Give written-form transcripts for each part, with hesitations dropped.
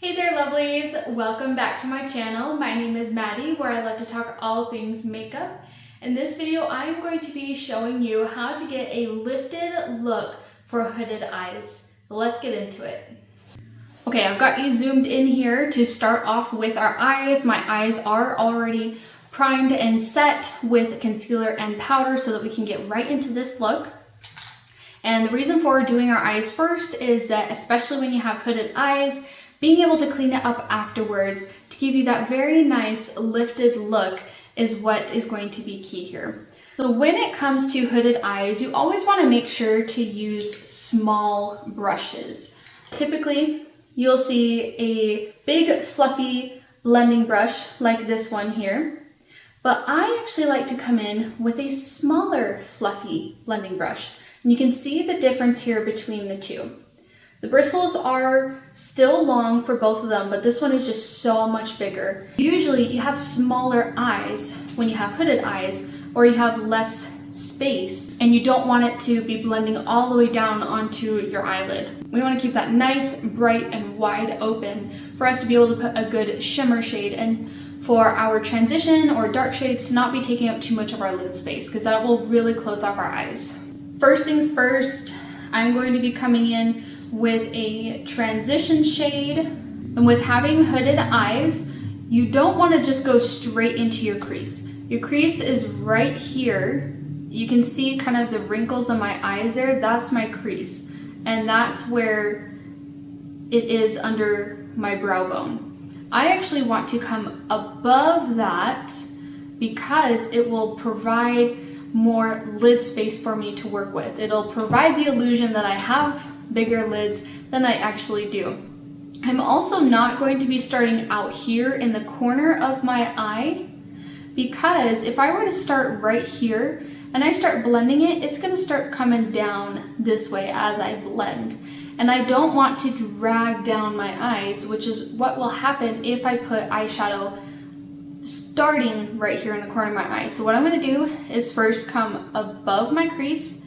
Hey there lovelies, welcome back to my channel. My name is Maddie, where I love to talk all things makeup. In this video, I'm going to be showing you how to get a lifted look for hooded eyes. So let's get into it. Okay, I've got you zoomed in here to start off with our eyes. My eyes are already primed and set with concealer and powder so that we can get right into this look. And the reason for doing our eyes first is that, especially when you have hooded eyes, being able to clean it up afterwards to give you that very nice lifted look is what is going to be key here. So when it comes to hooded eyes, you always want to make sure to use small brushes. Typically, you'll see a big fluffy blending brush like this one here, but I actually like to come in with a smaller fluffy blending brush. And you can see the difference here between the two. The bristles are still long for both of them, but this one is just so much bigger. Usually you have smaller eyes when you have hooded eyes, or you have less space and you don't want it to be blending all the way down onto your eyelid. We want to keep that nice, bright, and wide open for us to be able to put a good shimmer shade and for our transition or dark shades to not be taking up too much of our lid space, because that will really close off our eyes. First things first, I'm going to be coming in with a transition shade, and with having hooded eyes, you don't want to just go straight into your crease. Your crease is right here. You can see kind of the wrinkles on my eyes there. That's my crease, and that's where it is under my brow bone. I actually want to come above that because it will provide more lid space for me to work with. It'll provide the illusion that I have bigger lids than I actually do. I'm also not going to be starting out here in the corner of my eye, because if I were to start right here and I start blending it, it's going to start coming down this way as I blend. And I don't want to drag down my eyes, which is what will happen if I put eyeshadow starting right here in the corner of my eye. So what I'm going to do is first come above my crease,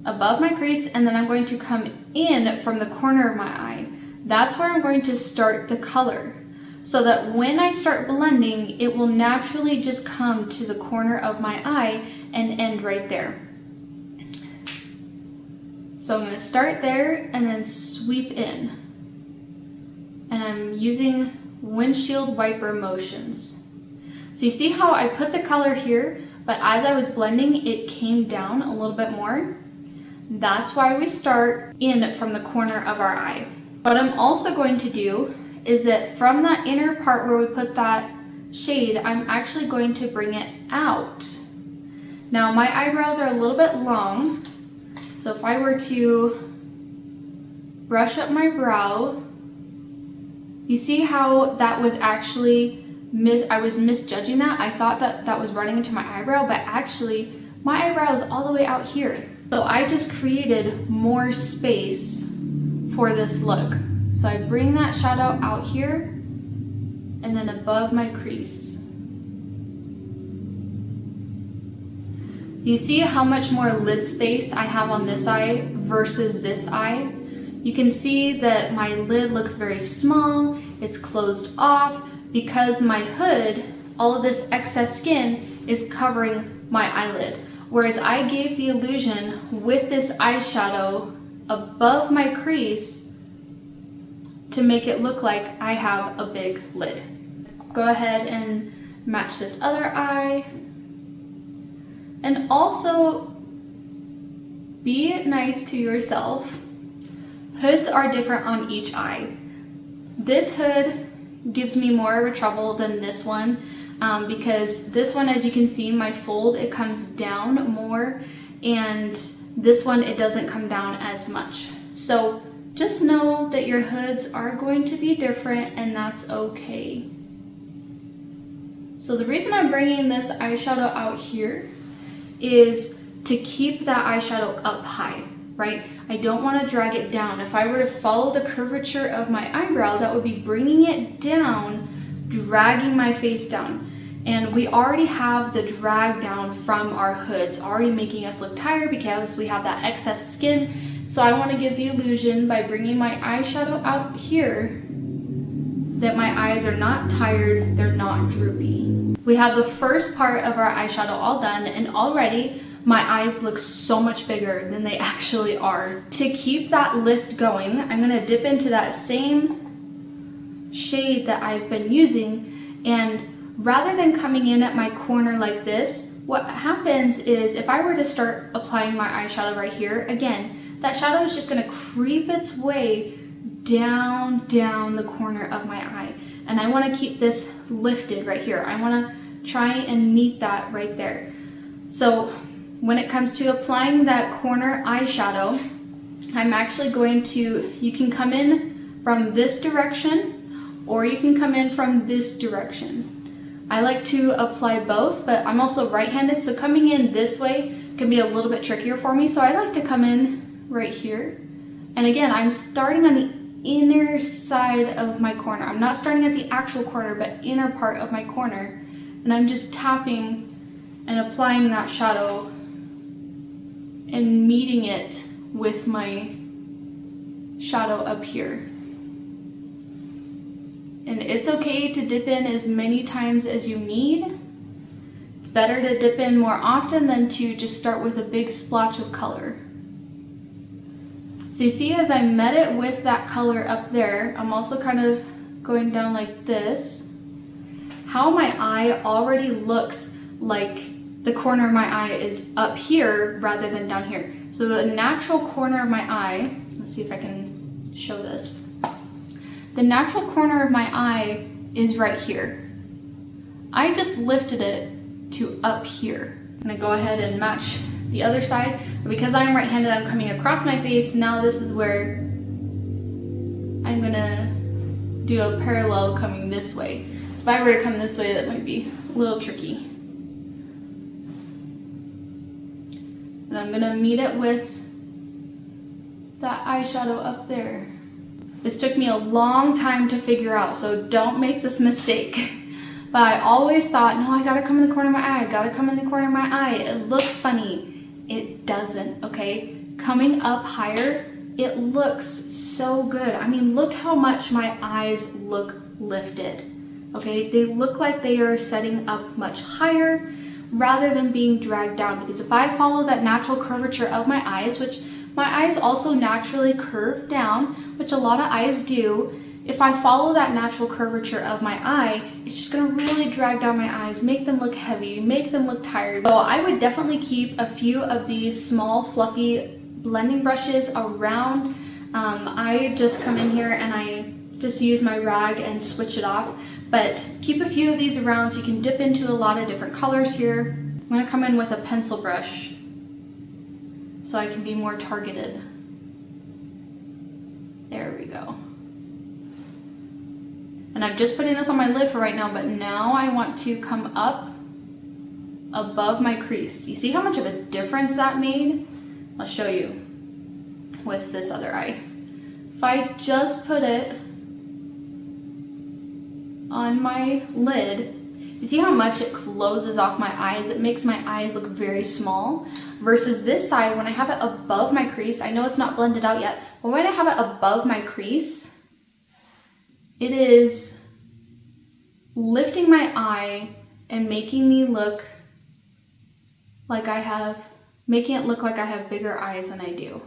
and then I'm going to come in from the corner of my eye. That's where I'm going to start the color, so that when I start blending, it will naturally just come to the corner of my eye and end right there. So I'm going to start there and then sweep in. And I'm using windshield wiper motions. So you see how I put the color here, but as I was blending, it came down a little bit more. That's why we start in from the corner of our eye. What I'm also going to do is that from that inner part where we put that shade, I'm actually going to bring it out. Now my eyebrows are a little bit long, so if I were to brush up my brow, you see how that was actually I was misjudging that. I thought that that was running into my eyebrow, but actually my eyebrow is all the way out here. So I just created more space for this look. So I bring that shadow out here and then above my crease. You see how much more lid space I have on this eye versus this eye? You can see that my lid looks very small, it's closed off, because my hood, all of this excess skin is covering my eyelid. Whereas I gave the illusion with this eyeshadow above my crease to make it look like I have a big lid. Go ahead and match this other eye. And also be nice to yourself. Hoods are different on each eye. This hood gives me more of a trouble than this one, because this one, as you can see, my fold, it comes down more, and this one, it doesn't come down as much. So just know that your hoods are going to be different, and that's okay. So the reason I'm bringing this eyeshadow out here is to keep that eyeshadow up high, right? I don't want to drag it down. If I were to follow the curvature of my eyebrow, that would be bringing it down, dragging my face down. And we already have the drag down from our hoods, already making us look tired because we have that excess skin. So I want to give the illusion by bringing my eyeshadow out here that my eyes are not tired, they're not droopy. We have the first part of our eyeshadow all done, and already my eyes look so much bigger than they actually are. To keep that lift going, I'm gonna dip into that same shade that I've been using, and rather than coming in at my corner like this, what happens is if I were to start applying my eyeshadow right here, again, that shadow is just gonna creep its way down the corner of my eye. And I wanna keep this lifted right here. I wanna try and meet that right there. So when it comes to applying that corner eyeshadow, I'm actually going to, you can come in from this direction or you can come in from this direction. I like to apply both, but I'm also right-handed, so coming in this way can be a little bit trickier for me. So I like to come in right here. And again, I'm starting on the inner side of my corner. I'm not starting at the actual corner, but inner part of my corner. And I'm just tapping and applying that shadow and meeting it with my shadow up here. And it's okay to dip in as many times as you need. It's better to dip in more often than to just start with a big splotch of color. So you see, as I met it with that color up there, I'm also kind of going down like this. How my eye already looks like the corner of my eye is up here rather than down here. So the natural corner of my eye, let's see if I can show this. The natural corner of my eye is right here. I just lifted it to up here. I'm gonna go ahead and match the other side. But because I'm right-handed, I'm coming across my face. Now this is where I'm gonna do a parallel coming this way. So if I were to come this way, that might be a little tricky. And I'm gonna meet it with that eyeshadow up there. This took me a long time to figure out, so don't make this mistake. But I always thought, no, I gotta come in the corner of my eye, I gotta come in the corner of my eye. It looks funny. It doesn't, okay? Coming up higher, it looks so good. I mean, look how much my eyes look lifted, okay? They look like they are setting up much higher rather than being dragged down, because if I follow that natural curvature of my eyes, which my eyes also naturally curve down, which a lot of eyes do, if I follow that natural curvature of my eye, it's just gonna really drag down my eyes, make them look heavy, make them look tired. So I would definitely keep a few of these small fluffy blending brushes around. I just come in here and I just use my rag and switch it off. But keep a few of these around so you can dip into a lot of different colors here. I'm gonna come in with a pencil brush so I can be more targeted. There we go. And I'm just putting this on my lid for right now, but now I want to come up above my crease. You see how much of a difference that made? I'll show you with this other eye. If I just put it on my lid, you see how much it closes off my eyes? It makes my eyes look very small. Versus this side, when I have it above my crease, I know it's not blended out yet, but when I have it above my crease, it is lifting my eye and making me look like making it look like I have bigger eyes than I do.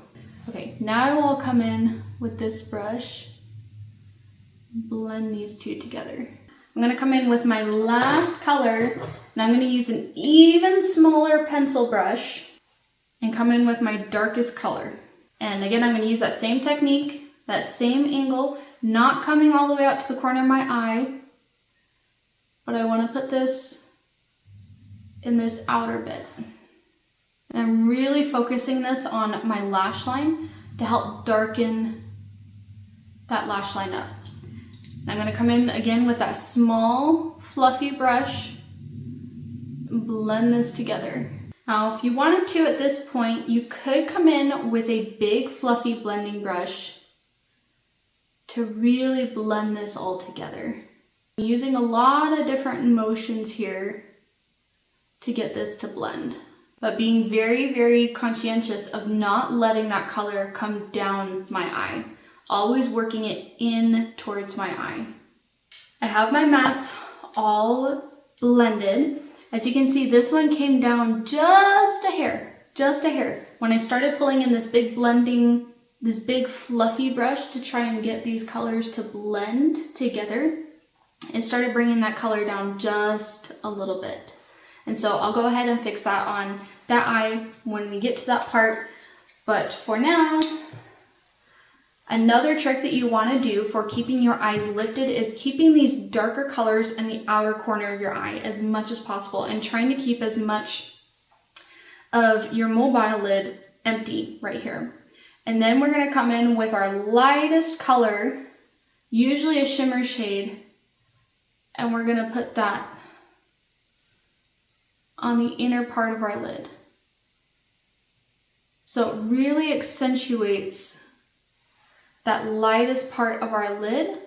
Okay, now I'll come in with this brush, blend these two together. I'm gonna come in with my last color, and I'm gonna use an even smaller pencil brush and come in with my darkest color. And again, I'm gonna use that same technique, that same angle, not coming all the way out to the corner of my eye, but I wanna put this in this outer bit. And I'm really focusing this on my lash line to help darken that lash line up. I'm gonna come in again with that small fluffy brush, blend this together. Now, if you wanted to at this point, you could come in with a big fluffy blending brush to really blend this all together. I'm using a lot of different motions here to get this to blend, but being very, very conscientious of not letting that color come down my eye. Always working it in towards my eye. I have my mattes all blended. As you can see, this one came down just a hair. When I started pulling in this big fluffy brush to try and get these colors to blend together, it started bringing that color down just a little bit. And so I'll go ahead and fix that on that eye when we get to that part. But for now, another trick that you want to do for keeping your eyes lifted is keeping these darker colors in the outer corner of your eye as much as possible and trying to keep as much of your mobile lid empty right here. And then we're going to come in with our lightest color, usually a shimmer shade, and we're going to put that on the inner part of our lid. So it really accentuates that lightest part of our lid.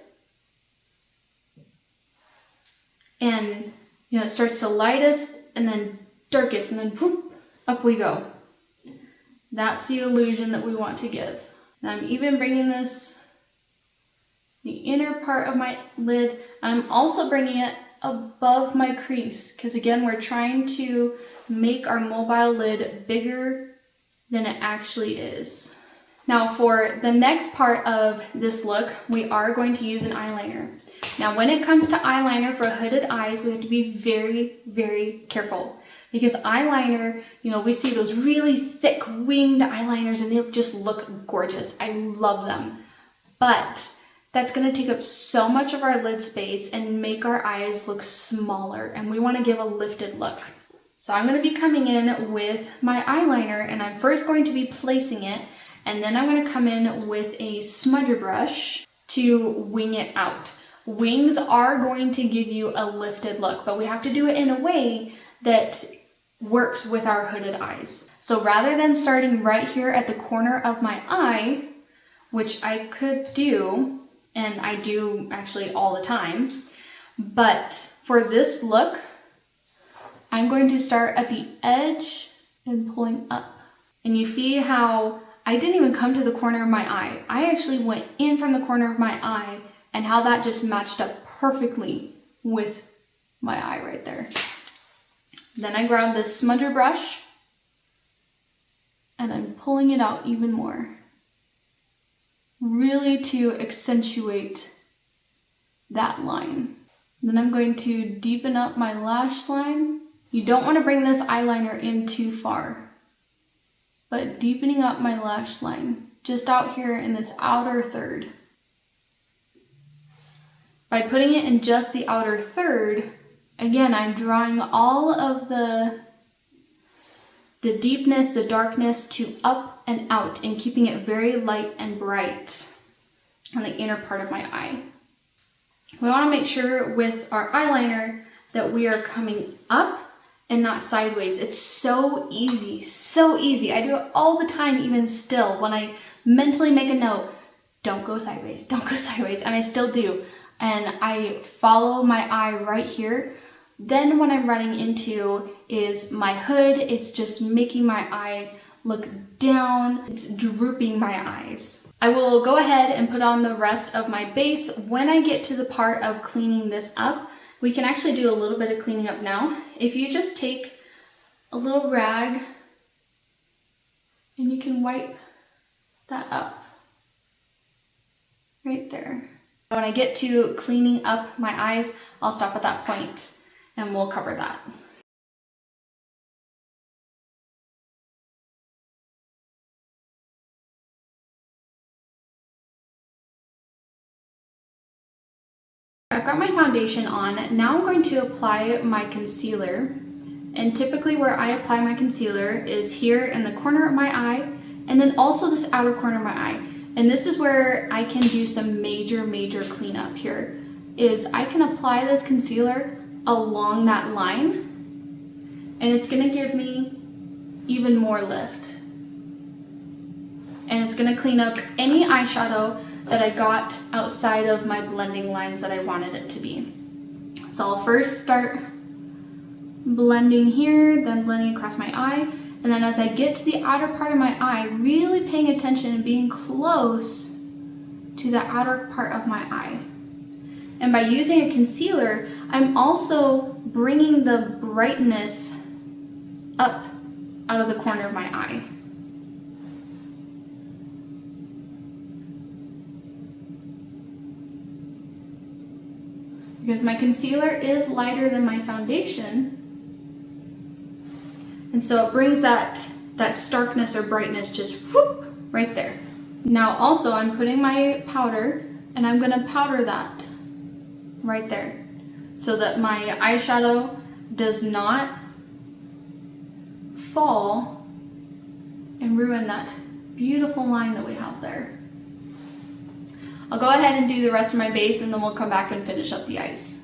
And it starts to lightest and then darkest and then whoop, up we go. That's the illusion that we want to give. And I'm even bringing this the inner part of my lid, and I'm also bringing it above my crease because again, we're trying to make our mobile lid bigger than it actually is. Now for the next part of this look, we are going to use an eyeliner. Now when it comes to eyeliner for hooded eyes, we have to be very, very careful because eyeliner, we see those really thick winged eyeliners and they just look gorgeous. I love them. But that's going to take up so much of our lid space and make our eyes look smaller, and we want to give a lifted look. So I'm going to be coming in with my eyeliner, and I'm first going to be placing it, and then I'm going to come in with a smudger brush to wing it out. Wings are going to give you a lifted look, but we have to do it in a way that works with our hooded eyes. So rather than starting right here at the corner of my eye, which I could do, and I do actually all the time, but for this look, I'm going to start at the edge and pulling up. And you see how I didn't even come to the corner of my eye. I actually went in from the corner of my eye, and how that just matched up perfectly with my eye right there. Then I grab this smudger brush and I'm pulling it out even more, really to accentuate that line. Then I'm going to deepen up my lash line. You don't want to bring this eyeliner in too far, but deepening up my lash line just out here in this outer third. By putting it in just the outer third, again, I'm drawing all of the deepness, the darkness to up and out and keeping it very light and bright on the inner part of my eye. We want to make sure with our eyeliner that we are coming up and not sideways. It's so easy, so easy. I do it all the time, even still, when I mentally make a note, don't go sideways, don't go sideways, and I still do. And I follow my eye right here. Then what I'm running into is my hood. It's just making my eye look down. It's drooping my eyes. I will go ahead and put on the rest of my base. When I get to the part of cleaning this up, we can actually do a little bit of cleaning up now. If you just take a little rag and you can wipe that up right there. When I get to cleaning up my eyes, I'll stop at that point and we'll cover that. I've got my foundation on. Now I'm going to apply my concealer. And typically where I apply my concealer is here in the corner of my eye and then also this outer corner of my eye. And this is where I can do some major cleanup here, is I can apply this concealer along that line and it's gonna give me even more lift. And it's gonna clean up any eyeshadow that I got outside of my blending lines that I wanted it to be. So I'll first start blending here, then blending across my eye. And then as I get to the outer part of my eye, really paying attention and being close to the outer part of my eye. And by using a concealer, I'm also bringing the brightness up out of the corner of my eye. Because my concealer is lighter than my foundation, and so it brings that starkness or brightness just whoop, right there. Now also I'm putting my powder, and I'm gonna powder that right there so that my eyeshadow does not fall and ruin that beautiful line that we have there. I'll go ahead and do the rest of my base, and then we'll come back and finish up the eyes.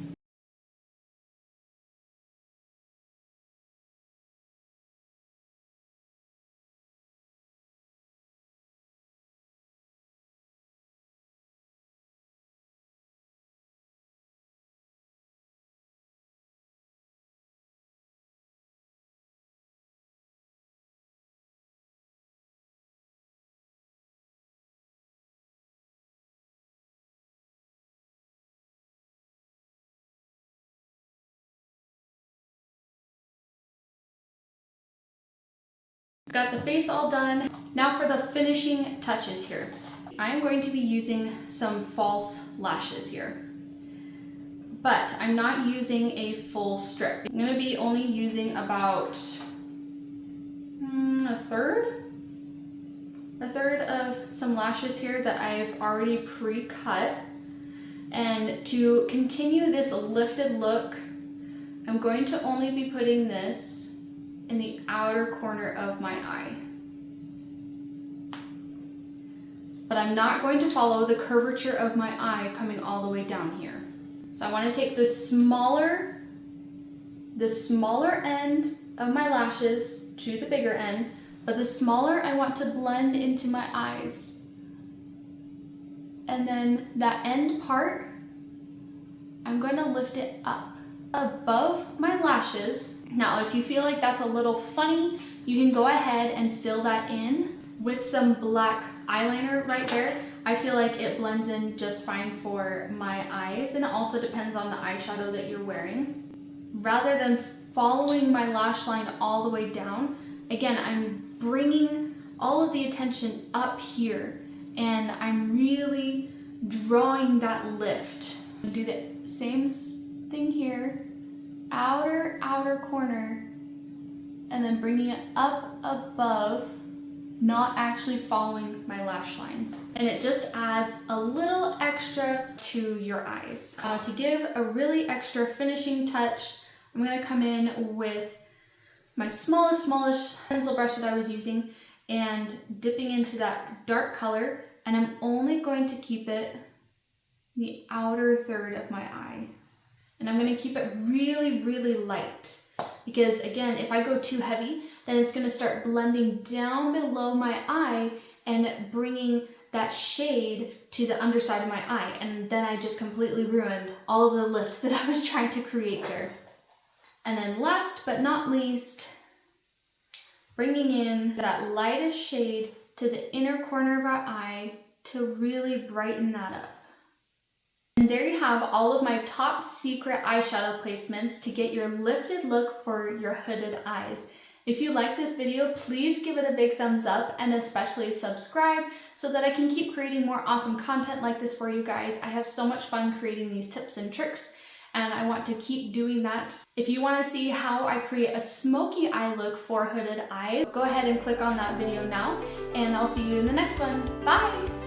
Got the face all done. Now for the finishing touches here. I am going to be using some false lashes here, but I'm not using a full strip. I'm going to be only using about a third of some lashes here that I've already pre-cut. And to continue this lifted look, I'm going to only be putting this in the outer corner of my eye. But I'm not going to follow the curvature of my eye coming all the way down here. So I want to take the smaller end of my lashes to the bigger end, but the smaller I want to blend into my eyes. And then that end part, I'm going to lift it up above my lashes. Now, if you feel like that's a little funny, you can go ahead and fill that in with some black eyeliner right there. I feel like it blends in just fine for my eyes, and it also depends on the eyeshadow that you're wearing. Rather than following my lash line all the way down, again, I'm bringing all of the attention up here, and I'm really drawing that lift. Do the same thing here, outer corner, and then bringing it up above, not actually following my lash line. And it just adds a little extra to your eyes. To give a really extra finishing touch, I'm gonna come in with my smallest pencil brush that I was using and dipping into that dark color, and I'm only going to keep it the outer third of my eye. And I'm going to keep it really, really light, because again, if I go too heavy, then it's going to start blending down below my eye and bringing that shade to the underside of my eye, and then I just completely ruined all of the lift that I was trying to create there. And then last but not least, bringing in that lightest shade to the inner corner of our eye to really brighten that up. And there you have all of my top secret eyeshadow placements to get your lifted look for your hooded eyes. If you like this video, please give it a big thumbs up, and especially subscribe so that I can keep creating more awesome content like this for you guys. I have so much fun creating these tips and tricks, and I want to keep doing that. If you want to see how I create a smoky eye look for hooded eyes, go ahead and click on that video now, and I'll see you in the next one. Bye!